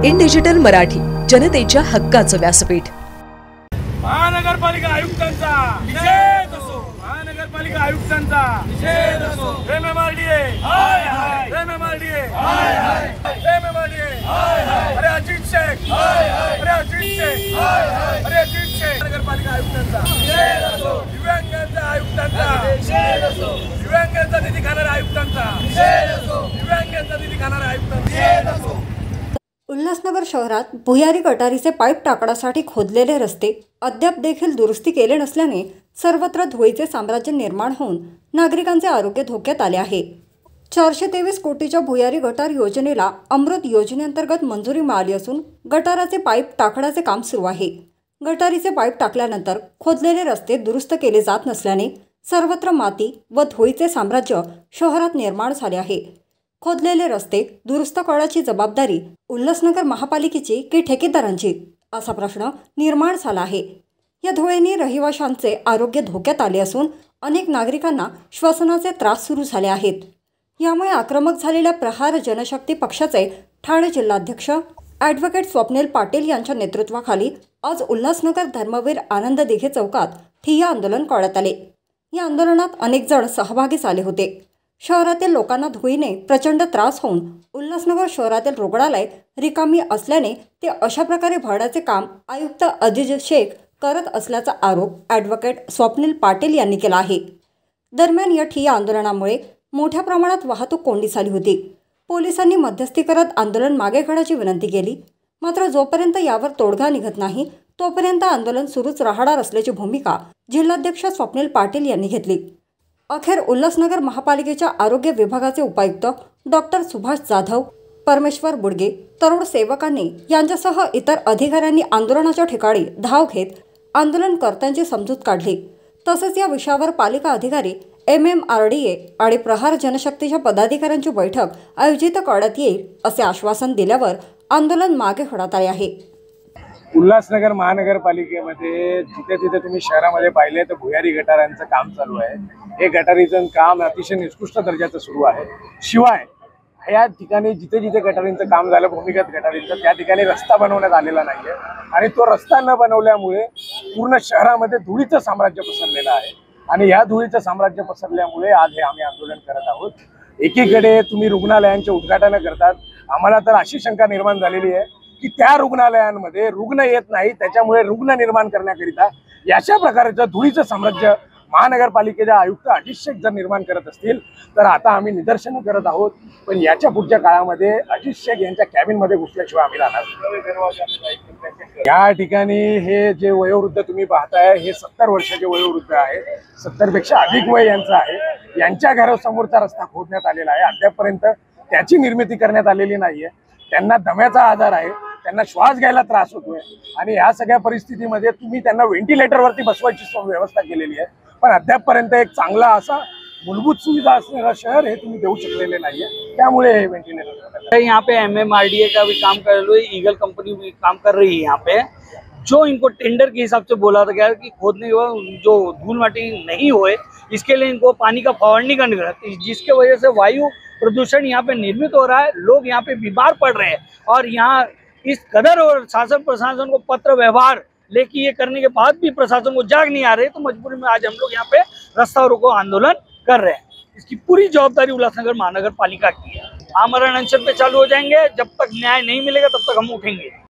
In digital Marathi, जनतेच्या हक्काचं व्यासपीठ। महानगरपालिका आयुक्तांचा निषेध असो, महानगरपालिका आयुक्तांचा निषेध असो। एमएमआरडीए हाय हाय, एमएमआरडीए हाय हाय, एमएमआरडीए हाय हाय। अरे अजित शेख हाय हाय, अरे अजित शेख हाय हाय, अरे अजित शेख। महानगरपालिका आयुक्तांचा निषेध असो, दिव्यांगांचा आयुक्तांचा निषेध असो, दिव्यांगांचा निधी खाणाऱ्या आयुक्तांचा निषेध असो, दिव्यांगांचा निधी खाणाऱ्या आयुक्तांचा निषेध असो। उल्हासनगर शहरात भुयारी गटारीचे पाईप टाकण्यासाठी खोदलेले रस्ते अद्याप देखील दुरुस्ती केले नसल्याने सर्वत्र धुळीचे साम्राज्य निर्माण होऊन नागरिकांचे आरोग्य धोक्यात आले आहे। 423 कोटीच्या भुयारी गटार योजनेला अमृत योजनेअंतर्गत मंजुरी मिळाली असून गटाराचे पाईप टाकण्याचे काम सुरू आहे। गटारीचे पाईप टाकल्यानंतर खोदलेले रस्ते दुरुस्त केले जात नसल्याने सर्वत्र माती व धुळीचे साम्राज्य शहरात निर्माण झाले आहे। खोदलेले रस्ते दुरुस्त करण्याची जबाबदारी उल्हासनगर महापालिकेची की ठेकेदारांची असा प्रश्न निर्माण झाला आहे। या धुळेने रहिवाशांचे आरोग्य धोक्यात आले असून अनेक नागरिकांना श्वसनाचे त्रास सुरू झाले आहेत। यामुळे आक्रमक झालेल्या प्रहार जनशक्ती पक्षाचे ठाणे जिल्हाध्यक्ष ॲडव्होकेट स्वप्नील पाटील यांच्या नेतृत्वाखाली आज उल्हासनगर धर्मवीर आनंद दिघे चौकात ठिय्या आंदोलन करण्यात आले। या आंदोलनात अनेक जण सहभागी झाले होते। शहरातील लोकांना धुळीने प्रचंड त्रास होऊन उल्हासनगर शहरातील रुग्णालय रिकामी असल्याने ते अशा प्रकारे भरण्याचे काम आयुक्त अजिज शेख करत असल्याचा आरोप ॲडव्होकेट स्वप्नील पाटील यांनी केला आहे। दरम्यान या ठिय्या आंदोलनामुळे मोठ्या प्रमाणात वाहतूक कोंडी झाली होती। पोलिसांनी मध्यस्थी करत आंदोलन मागे घेण्याची विनंती केली, मात्र जोपर्यंत यावर तोडगा निघत नाही तोपर्यंत आंदोलन सुरूच राहणार असल्याची भूमिका जिल्हाध्यक्ष स्वप्नील पाटील यांनी घेतली। अखेर उल्हासनगर महापालिकेच्या आरोग्य विभागाचे उपायुक्त डॉक्टर सुभाष जाधव, परमेश्वर बुडगे, तरुण सेवकांनी यांच्यासह इतर अधिकाऱ्यांनी आंदोलनाच्या ठिकाणी धाव घेत आंदोलनकर्त्यांची समजूत काढली। तसेच या विषयावर पालिका अधिकारी, एमएमआरडीए आणि प्रहार जनशक्तीच्या पदाधिकाऱ्यांची बैठक आयोजित करण्यात येईल असे आश्वासन दिल्यावर आंदोलन मागे घेण्यात आले आहे। उल्हासनगर महानगरपालिकेमध्ये जिथे तिथे तुम्ही शहरामध्ये पाहिले तर भुयारी गटारांचं काम चालू आहे। हे गटारीचं काम अतिशय निकृष्ट दर्जाचं सुरू आहे। शिवाय या ठिकाणी जिथे जिथे गटारींचं काम झालं, भूमिगत गटारींचं, त्या ठिकाणी रस्ता बनवण्यात आलेला नाहीये आणि तो रस्ता न बनवल्यामुळे पूर्ण शहरामध्ये धुळीचं साम्राज्य पसरलेलं आहे आणि या धुळीचं साम्राज्य पसरल्यामुळे आज हे आम्ही आंदोलन करत आहोत। एकीकडे तुम्ही रुग्णालयांचे उद्घाटन करतात, आम्हाला तर अशी शंका निर्माण झालेली आहे की त्या रुग्णालयांमध्ये रुग्ण येत नाही, त्याच्यामुळे रुग्ण निर्माण करण्याकरिता अशा प्रकारचं धुळीचं साम्राज्य महानगरपालिकेचे आयुक्त अजित शेख जर निर्माण करत असतील तर आता आम्ही निदर्शनं करत आहोत। पण याच्या पुढच्या काळामध्ये अजित शेख यांच्या कॅबिनमध्ये घुसल्याशिवाय आम्ही राहणार। या ठिकाणी हे जे वयोवृद्ध तुम्ही पाहताय हे 70 वर्षाचे वयोवृद्ध आहे, 70 पेक्षा अधिक वय यांचं आहे। यांच्या घरासमोरचा रस्ता खोदण्यात आलेला आहे, अद्यापपर्यंत त्याची निर्मिती करण्यात आलेली नाहीये। त्यांना दम्याचा आजार आहे, त्यांना श्वास घ्यायला त्रास होतोय आणि ह्या सगळ्या परिस्थितीमध्ये तुम्ही त्यांना व्हेंटिलेटरवरती बसवायची व्यवस्था केलेली आहे, पण अद्यापपर्यंत एक चांगला असा मूलभूत सुविधा असणारा शहर हे तुम्ही देऊ शकलेले नाहीये। त्यामुळे हे व्हेंटिलेटर यहाँ पे एमएमआरडीए का भी काम कर रही है, ईगल कंपनी भी काम कर रही है यहाँ पे। जो इनको टेंडर के हिसाब से बोला था गया कि खोदने के बाद जो धूल माटी नहीं होए इसके लिए इनको पानी का फवारनी करनी है, जिसके वजह से वायु प्रदूषण यहाँ पे निर्मित हो रहा है। लोग यहाँ पे बीमार पड़ रहे हैं और यहाँ इस कदर और शासन प्रशासन को पत्र व्यवहार लेकिन ये करने के बाद भी प्रशासन को जाग नहीं आ रही, तो मजबूरी में आज हम लोग यहाँ पे रास्ता रोको आंदोलन कर रहे हैं। इसकी पूरी जवाबदारी उल्लासनगर महानगर पालिका की है। आमरण अनशन पे चालू हो जाएंगे, जब तक न्याय नहीं मिलेगा तब तक हम उठेंगे।